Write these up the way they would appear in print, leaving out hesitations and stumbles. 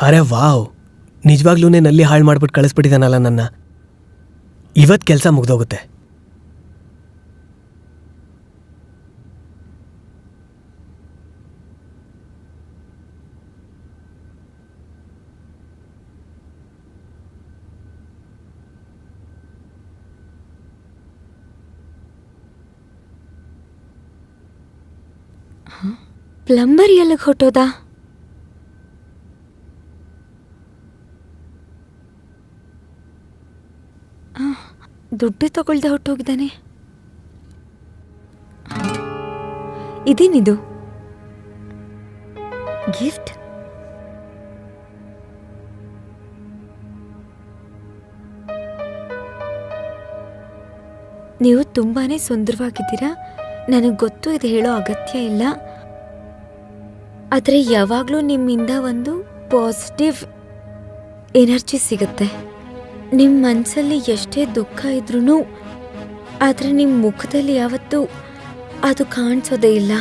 ಅರೆ ವಾವ್, ನಿಜವಾಗ್ಲೂ ನಲ್ಲಿ ಹಾಳು ಮಾಡ್ಬಿಟ್ಟು ಕಳಿಸ್ಬಿಟ್ಟಿದ್ದಾನಲ್ಲ ನನ್ನ. ಇವತ್ತು ಕೆಲಸ ಮುಗ್ದೋಗುತ್ತೆ. ಪ್ಲಂಬರ್ ಎಲ್ಲಿಗೆ ಹೊಟ್ಟೋದ? ದುಡ್ಡು ತಗೊಳ್ದೆ ಹೊಟ್ಟೋಗಿದ್ದಾನೆ. ಇದೇನಿದು? ಗಿಫ್ಟ್? ನೀವು ತುಂಬಾನೇ ಸುಂದರವಾಗಿದ್ದೀರಾ, ನನಗೆ ಗೊತ್ತು, ಇದು ಹೇಳೋ ಅಗತ್ಯ ಇಲ್ಲ. ಆದರೆ ಯಾವಾಗಲೂ ನಿಮ್ಮಿಂದ ಒಂದು ಪಾಸಿಟಿವ್ ಎನರ್ಜಿ ಸಿಗುತ್ತೆ. ನಿಮ್ಮ ಮನಸ್ಸಲ್ಲಿ ಎಷ್ಟೇ ದುಃಖ ಇದ್ರೂ ಆದರೆ ನಿಮ್ಮ ಮುಖದಲ್ಲಿ ಯಾವತ್ತೂ ಅದು ಕಾಣಿಸೋದೇ ಇಲ್ಲ.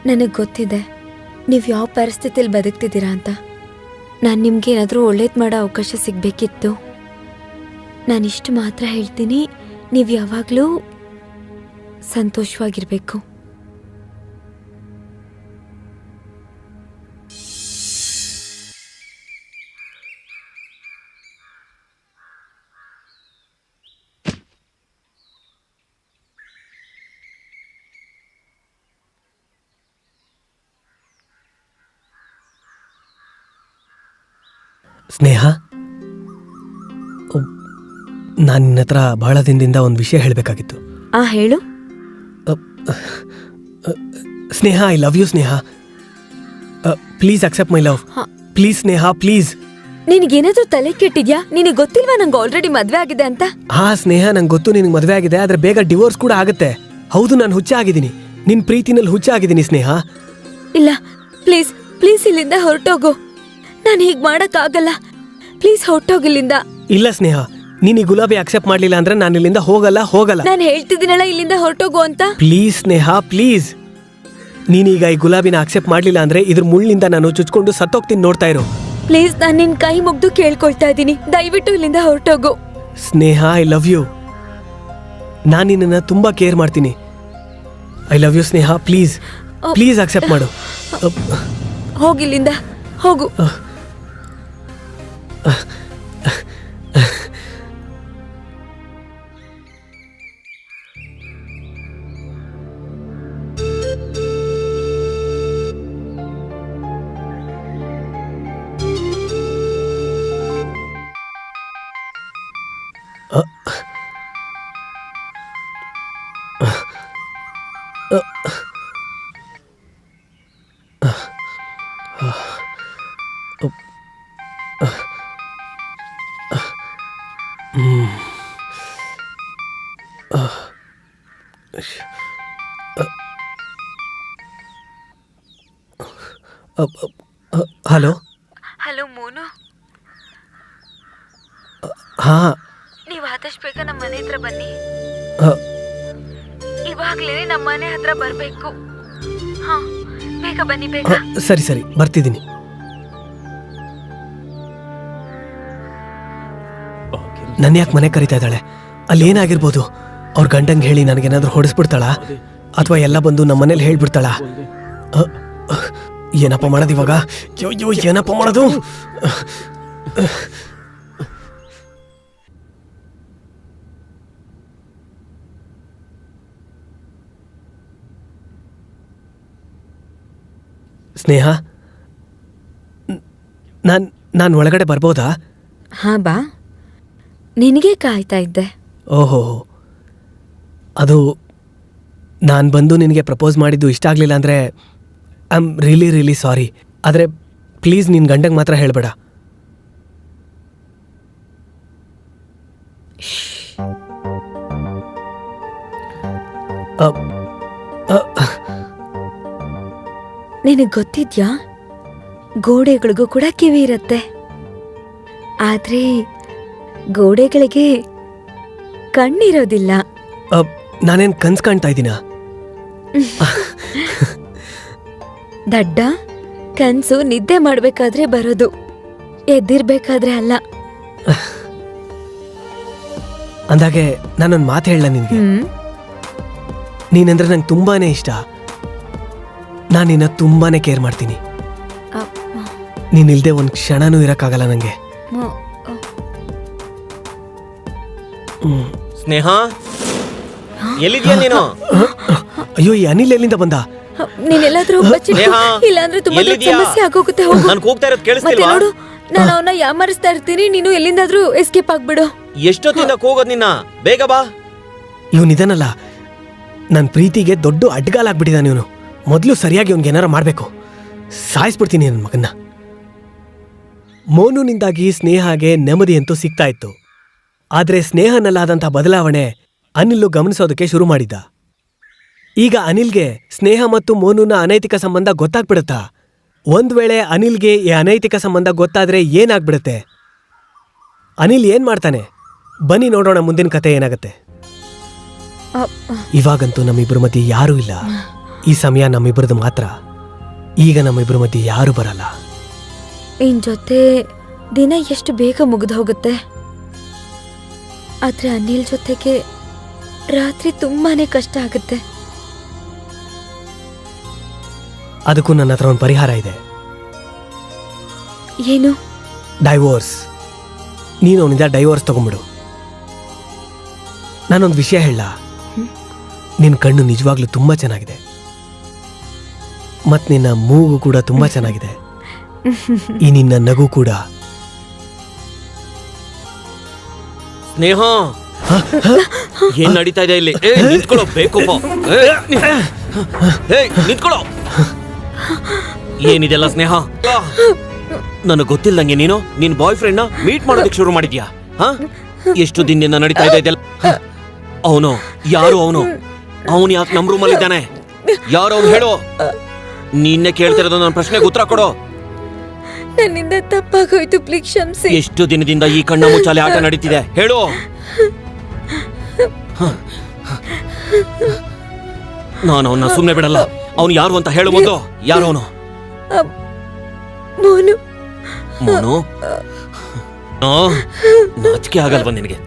ನನಗೆ ಗೊತ್ತಿದೆ ನೀವು ಯಾವ ಪರಿಸ್ಥಿತಿಯಲ್ಲಿ ಬದುಕ್ತಿದ್ದೀರಾ ಅಂತ. ನಾನು ನಿಮ್ಗೇನಾದರೂ ಒಳ್ಳೇದು ಮಾಡೋ ಅವಕಾಶ ಸಿಗಬೇಕಿತ್ತು. ನಾನಿಷ್ಟು ಮಾತ್ರ ಹೇಳ್ತೀನಿ, ನೀವು ಯಾವಾಗಲೂ ಸಂತೋಷವಾಗಿರಬೇಕು. ಸ್ನೇಹ, ನಾನು ನಿನ್ನ ಹತ್ರ ಬಹಳ ದಿನದಿಂದ ಒಂದು ವಿಷಯ ಹೇಳಬೇಕಾಗಿತ್ತು. ಹೇಳು. Sneha, I love you Sneha. Please accept my love. Please Sneha, please. ನಿನಗೇನಾದ್ರೂ ತಲೆ ಕೆಟ್ಟಿದ್ಯಾ? ನಿನಗೆ ಗೊತ್ತಿಲ್ವಾ ನಂಗೆ ಆಲ್ರೆಡಿ ಮದ್ವೆ ಆಗಿದೆ ಅಂತ? ಸ್ನೇಹ, ನಂಗೆ ಗೊತ್ತು ನಿನಗೆ ಮದುವೆ ಆಗಿದೆ, ಆದ್ರೆ ಬೇಗ ಡಿವೋರ್ಸ್ ಕೂಡ ಆಗುತ್ತೆ. ಹೌದು, ನಾನು ಹುಚ್ಚ ಆಗಿದ್ದೀನಿ, ನಿನ್ನ ಪ್ರೀತಿನಲ್ಲಿ ಹುಚ್ಚ ಆಗಿದ್ದೀನಿ ಸ್ನೇಹ. ಇಲ್ಲ, ಪ್ಲೀಸ್ ಪ್ಲೀಸ್ ಇಲ್ಲಿಂದ ಹೊರಟೋಗು. ನಾನು ಹೀಗೆ ಮಾಡಕ್ಕಾಗಲ್ಲ. ಪ್ಲೀಸ್ ಹೊರಟೋಗಿಲ್ಲಿಂದ. ಇಲ್ಲ ಸ್ನೇಹ, ನೀನ್ ಈ ಗುಲಾಬಿ ಅಕ್ಸೆಪ್ಟ್ ಮಾಡ್ಲಿಲ್ಲ ಅಂದ್ರೆ ನಾನು ಇಲ್ಲಿಂದ ಹೋಗಲ್ಲ. ನಾನು ಹೇಳ್ತಿದ್ದೀನಲ್ಲ, ಇಲ್ಲಿಂದ ಹೊರಟೋಗು ಅಂತ. Please Sneha, please. ನೀನೀಗ ಈ ಗುಲಾಬಿನ ಅಕ್ಸೆಪ್ಟ್ ಮಾಡ್ಲಿಲ್ಲ ಅಂದ್ರೆ ಇದ್ರ ಮುಳ್ಳಿಂದ ನಾನು ಚುಚ್ಕೊಂಡು ಸತ್ತೋಗ್ತೀನಿ. ನೋಡ್ತಾ ಇರು ಪ್ಲೀಸ್. ನಾನು ನಿನ್ ಕೈ ಮುಗ್ದು ಕೇಳ್ಕೊಳ್ತಾ ಇದ್ದೀನಿ, ದಯವಿಟ್ಟು ಇಲ್ಲಿಂದ ಹೊರಟೋಗು. Sneha, I love you. ನಾನು ನಿನ್ನನ್ನು ತುಂಬಾ ಕೇರ್ ಮಾಡ್ತೀನಿ. I love you Sneha. Please please accept ಮಾಡು. ಹೋಗಿಲ್ಲಿಂದ, ಹೋಗು. ಹಲೋ. ಹಲೋ ಮೋನು. ನೀವು ಆದಷ್ಟು ಬೇಗ ನಮ್ಮ ಮನೆ ಹತ್ರ ಬನ್ನಿ. ಇವಾಗ್ಲೇ ನಮ್ಮ ಮನೆ ಹತ್ರ ಬರ್ಬೇಕು. ಬೇಗ ಬನ್ನಿ, ಬೇಗ. ಸರಿ ಸರಿ, ಬರ್ತಿದ್ದೀನಿ. ನನ್ನ ಯಾಕೆ ಮನೆ ಕರಿತಾ ಇದ್ದಾಳೆ? ಅಲ್ಲಿ ಏನಾಗಿರ್ಬೋದು? ಅವ್ರ ಗಂಡಂಗೆ ಹೇಳಿ ನನಗೇನಾದ್ರೂ ಹೊಡೆಸ್ಬಿಡ್ತಾಳ, ಅಥವಾ ಎಲ್ಲ ಬಂದು ನಮ್ಮ ಮನೇಲಿ ಹೇಳ್ಬಿಡ್ತಾಳ? ಏನಪ್ಪ ಮಾಡೋದು ಇವಾಗ? ಏನಪ್ಪ ಮಾಡೋದು? ಸ್ನೇಹ, ನಾನು ಒಳಗಡೆ ಬರ್ಬೋದಾ? ಬಾ. ನಿನಗೆ ಕಾಯ್ತಾ ಇದ್ದೆ. ಓಹೋ, ಅದು ನಾನು ಬಂದು ನಿನಗೆ ಪ್ರಪೋಸ್ ಮಾಡಿದ್ದು ಇಷ್ಟ ಆಗಲಿಲ್ಲ ಅಂದರೆ ಐ ಆಮ್ ರಿಯಲಿ ಸಾರಿ. ಆದರೆ ಪ್ಲೀಸ್ ನಿನ್ ಗಂಡಂಗೆ ಮಾತ್ರ ಹೇಳ್ಬೇಡ. ನಿನಗೆ ಗೊತ್ತಿದ್ಯಾ, ಗೋಡೆಗಳಿಗೂ ಕೂಡ ಕಿವಿ ಇರತ್ತೆ, ಆದ್ರೆ ಗೋಡೆಗಳಿಗೆ ಕಣ್ಣಿರೋದಿಲ್ಲ. ನಾನೇನ್ ಕನ್ಸ್ ಕಾಣ್ತಾ ಇದ್ದೀನ? ದಡ್ಡ, ಕನ್ಸು ನಿದ್ದೆ ಮಾಡ್ಬೇಕಾದ್ರೆ ಬರೋದು, ಎದ್ದಿರ್ಬೇಕಾದ್ರೆ ಅಲ್ಲ. ಅಂದಾಗೆ ನಾನೊಂದು ಮಾತು ಹೇಳ ನಿನ್ಗೆ. ನೀನಂದ್ರೆ ನಂಗೆ ತುಂಬಾನೇ ಇಷ್ಟ. ನಾನು ನಿನ್ನ ತುಂಬಾನೇ ಕೇರ್ ಮಾಡ್ತೀನಿ. ನೀನಿಲ್ದೆ ಒಂದ್ ಕ್ಷಣನೂ ಇರಕ್ಕಾಗಲ್ಲ ನಂಗೆ. ಸ್ನೇಹ, ಎಲ್ಲಿದ್ಯಾ ನೀನು? ಅಯ್ಯೋ, ಈ ಅನಿಲ್ ಎಲ್ಲಿಂದ ಬಂದ? ನೀನೆಲ್ಲಾದ್ರೂ ಇಲ್ಲಾಂದ್ರೆ ತುಂಬಾ ದೊಡ್ಡ ಸಮಸ್ಯೆ ಆಗೋಗುತ್ತೆ. ಹೋಗು. ನಾನು ಕೂಗ್ತಾ ಇರೋದು ಮತ್ತೆ ಕೇಳಿಸ್ತಿಲ್ವಾ? ನೋಡು, ನಾನು ಅವನ್ನ ಯಾಮಾರಿಸ್ತಾ ಇರ್ತೀನಿ, ನೀನು ಎಲ್ಲಿಂದಾದ್ರೂ ಎಸ್ಕೇಪ್ ಆಗ್ಬಿಡು. ಎಷ್ಟೊತ್ತಿಂದ ಕೂಗೋದ್ ನಿನ್ನ? ಬೇಗ ಬಾ. ಇವನಿದನಲ್ಲ, ನನ್ನ ಪ್ರೀತಿಗೆ ದೊಡ್ಡ ಅಡ್ಗಾಲಾಗ್ಬಿಟ್ಟಿದ್ದಾನೆ ಇವನು. ಮೊದಲು ಸರಿಯಾಗಿ ಅವ್ನಿಗೆ ಏನಾರ ಮಾಡಬೇಕು. ಸಾಯಿಸ್ಬಿಡ್ತೀನಿ ನನ್ನ ಮಗನ್ನ. ಮೋನುನಿಂದಾಗಿ ಸ್ನೇಹಗೆ ನೆಮ್ಮದಿ ಅಂತೂ ಸಿಗ್ತಾ ಇತ್ತು. ಆದ್ರೆ ಸ್ನೇಹನಲ್ಲಾದಂಥ ಬದಲಾವಣೆ ಅನಿಲ್ ಗಮನಿಸೋದಕ್ಕೆ ಶುರು ಮಾಡಿದ್ದ. ಈಗ ಅನಿಲ್ಗೆ ಸ್ನೇಹ ಮತ್ತು ಮೋನುನ ಅನೈತಿಕ ಸಂಬಂಧ ಗೊತ್ತಾಗ್ಬಿಡುತ್ತಾ? ಒಂದ್ ವೇಳೆ ಅನಿಲ್ಗೆ ಈ ಅನೈತಿಕ ಸಂಬಂಧ ಗೊತ್ತಾದ್ರೆ ಏನಾಗ್ಬಿಡುತ್ತೆ? ಅನಿಲ್ ಏನ್ ಮಾಡ್ತಾನೆ? ಬನ್ನಿ ನೋಡೋಣ ಮುಂದಿನ ಕತೆ ಏನಾಗತ್ತೆ. ಇವಾಗಂತೂ ನಮ್ಮಿಬ್ಬರ ಮಧ್ಯೆ ಯಾರೂ ಇಲ್ಲ. ಈ ಸಮಯ ನಮ್ಮಿಬ್ಬರದು ಮಾತ್ರ. ಈಗ ನಮ್ಮಿಬ್ಬರ ಮಧ್ಯೆ ಯಾರು ಬರಲ್ಲ. ಇನ್ ಜೊತೆ ದಿನ ಎಷ್ಟು ಬೇಗ ಮುಗಿದು ಹೋಗುತ್ತೆ. ಆದ್ರೆ ಅನಿಲ್ ಜೊತೆಗೆ ರಾತ್ರಿ ತುಂಬಾನೇ ಕಷ್ಟ ಆಗುತ್ತೆ. ಅದಕ್ಕೂ ನನ್ನ ಹತ್ರ ಒಂದು ಪರಿಹಾರ ಇದೆ. ಏನು? ಡೈವೋರ್ಸ್. ನೀನು ಅವನಿಂದ ಡೈವೋರ್ಸ್ ತಗೊಂಡ್ಬಿಡು. ನಾನೊಂದು ವಿಷಯ ಹೇಳ. ನಿನ್ನ ಕಣ್ಣು ನಿಜವಾಗ್ಲೂ ತುಂಬಾ ಚೆನ್ನಾಗಿದೆ, ಮತ್ ನಿನ್ನ ಮೂಗು ಕೂಡ ತುಂಬಾ ಚೆನ್ನಾಗಿದೆ. ಈ ನಿನ್ನ ನಗು ಕೂಡ. ಸ್ನೇಹ, ಏನ್ ನಡೀತಾ ಇದೆ ಇಲ್ಲಿ? ನಿಂತ್ಕೊಳ್ಳೋ, ಬೇಕು ನಿಂತ್ಕೊಳ್ಳೋ. ಏನಿದೆಲ್ಲ ಸ್ನೇಹ? ನನಗೆ ಗೊತ್ತಿಲ್ಲಂಗೆ ನೀನು ನಿನ್ ಬಾಯ್ ಫ್ರೆಂಡ್ ನ ಮೀಟ್ ಮಾಡೋದಕ್ಕೆ ಶುರು ಮಾಡಿದ್ಯಾ? ಎಷ್ಟು ದಿನದಿಂದ ನಡೀತಾ ಇದೆ ಇದೆಲ್ಲ? ಅವನು ಯಾರು? ಅವನು ಯಾಕೆ ನಮ್ ರೂಮಲ್ಲಿ ಇದ್ದಾನೆ? ಯಾರು ಅವ್ನು? ಹೇಳು. ನಿನ್ನೆ ಕೇಳ್ತಿರೋದು ನನ್ನ ಪ್ರಶ್ನೆಗೆ ಉತ್ತರ ಕೊಡು. ನನ್ನಿಂದ ತಪ್ಪಾಗೋಯ್ತು, ಪ್ಲೀಸ್ ಕ್ಷಮಿಸಿ. ಎಷ್ಟು ದಿನದಿಂದ ಈ ಕಣ್ಣ ಮುಚ್ಚಾಲೆ ಆಟ ನಡೀತಿದೆ? ಹೇಳು. ನಾನು ಅವನ್ನ ಸುಮ್ಮನೆ ಬಿಡಲ್ಲ. ಅವನು ಯಾರು ಅಂತ ಹೇಳು ಮೊದಲು. ಯಾರು ಅವನು? ಮೋನು. ಮೋನು? ನಾಚಿಕೆ ಆಗಲ್ವಾ ನಿನಗೆ?